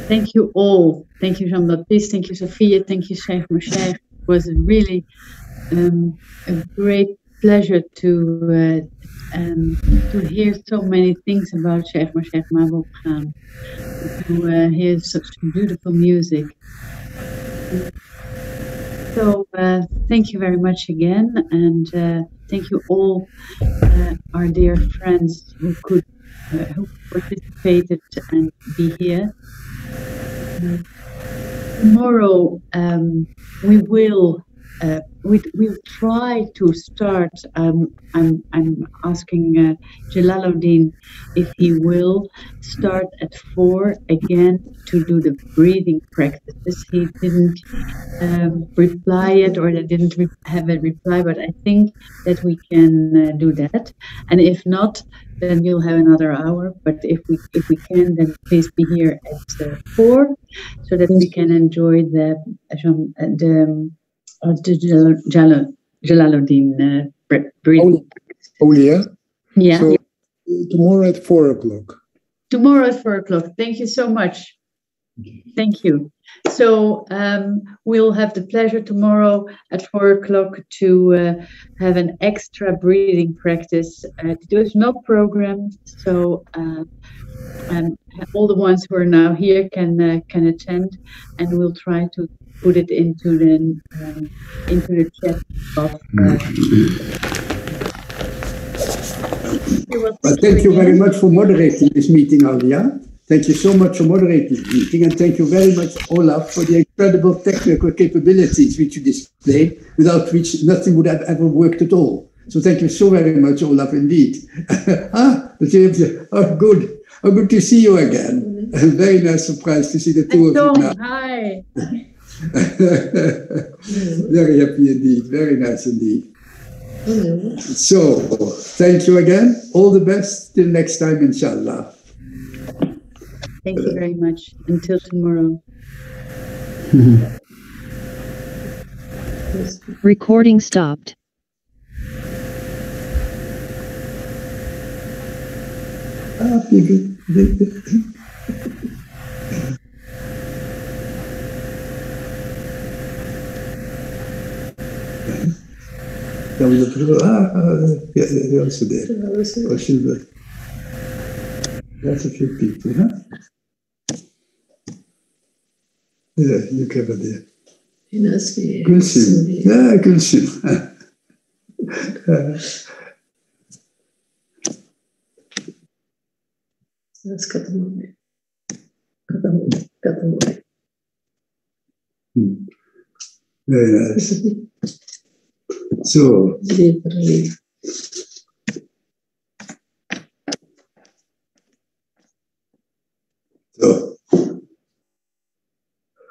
Thank you all. Thank you, Jean-Baptiste. Thank you, Sophia. Thank you, Shaikh al Mashaik. It was really a great pleasure to hear so many things about Shaikh al Mashaik Mahmood, to hear such beautiful music. So thank you very much again, and thank you all our dear friends who participated and be here. Tomorrow we will try to start. I'm asking Jalaluddin if he will start at 4 again to do the breathing practices. He didn't reply yet, or they didn't have a reply, but I think that we can do that. And if not, then you'll have another hour. But if we can, then please be here at 4, so that we can enjoy the Jalaluddin breathing. Olia? Yeah. So tomorrow at 4 o'clock. Tomorrow at 4 o'clock. Thank you so much. Thank you. So we'll have the pleasure tomorrow at 4 o'clock to have an extra breathing practice. There's no program, so all the ones who are now here can attend, and we'll try to put it into the chat of. Thank you very much for moderating this meeting, Alia. Thank you so much for moderating the meeting, and thank you very much, Olaf, for the incredible technical capabilities which you displayed, without which nothing would have ever worked at all. So thank you so very much, Olaf, indeed. Good. Oh, good to see you again. Very nice surprise to see the two of you now. Hi. Very happy indeed. Very nice indeed. So, thank you again. All the best. Till next time, inshallah. Thank you very much. Until tomorrow. Recording stopped. Also there. That's a few people, huh? Yeah, you cover there. Gülsüm. Yeah, Gülsüm. Let's cut them away. Very nice. So, so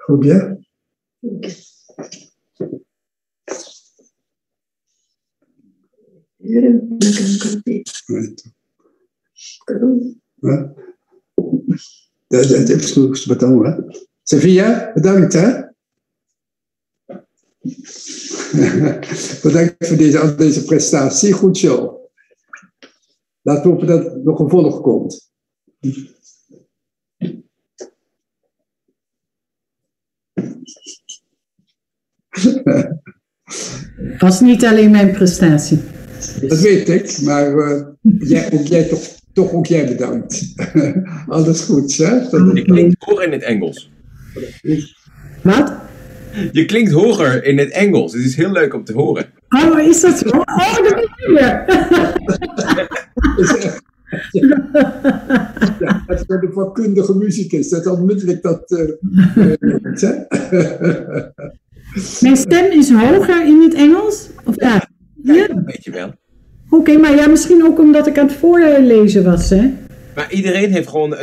Trop bien. Dat is bedankt. Sophia, bedankt hè. Bedankt voor deze prestatie. Goed zo. Laten we hopen dat er nog een volg komt. Was niet alleen mijn prestatie. Dat weet ik, maar ook jij bedankt. Alles goed, hè? Je klinkt hoger in het Engels. Wat? Je klinkt hoger in het Engels. Het is heel leuk om te horen. Oh, is dat zo? Oh, dat weet je weer. Ja, dat is voor de vakkundige muzikus. Dat onmiddellijk dat... Mijn stem is hoger in het Engels? Of ja? Ja, dat weet je wel. Oké, maar ja, misschien ook omdat ik aan het voorlezen was, hè? Maar iedereen heeft gewoon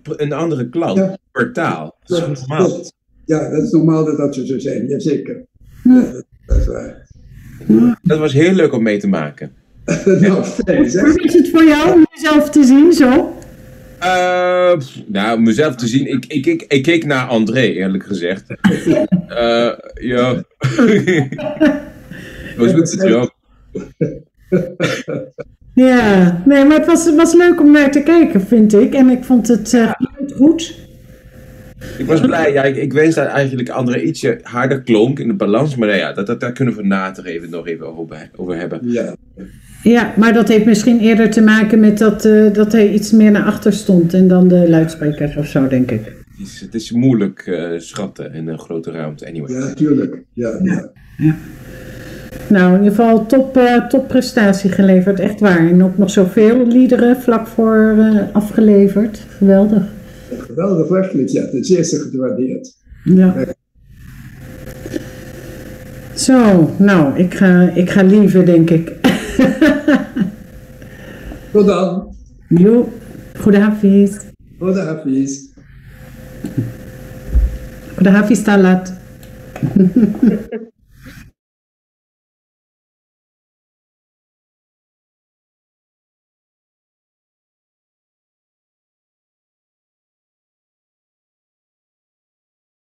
een andere klank per taal. Dat is normaal. Ja, dat is normaal dat ze zo zijn. Jazeker. Ja, dat is waar. Dat was heel leuk om mee te maken. Nou, fijn, zeg. Hoe is het voor jou om jezelf te zien zo? Nou, mezelf te zien. Ik keek naar André, eerlijk gezegd. Ja. Was goed het job. Ja, nee, maar het was leuk om naar te kijken, vind ik. En ik vond het goed. Ik was blij. Ja, ik wens dat eigenlijk André ietsje harder klonk in de balans. Maar ja, daar kunnen we later nog even over hebben. Ja. Ja, maar dat heeft misschien eerder te maken met dat hij iets meer naar achter stond en dan de luidsprekers of zo, denk ik. Het is moeilijk schatten in een grote ruimte, anyway. Ja, tuurlijk. Ja. Nou, in ieder geval top prestatie geleverd, echt waar. En ook nog zoveel liederen vlak voor afgeleverd. Geweldig. Geweldig, werkelijk. Ja, ten zeerste gewaardeerd. Ja. Zo, nou, ik ga liever, denk ik. Tot dan. Jo, goedenavond. Goedenavond. Goedenavond, Talat.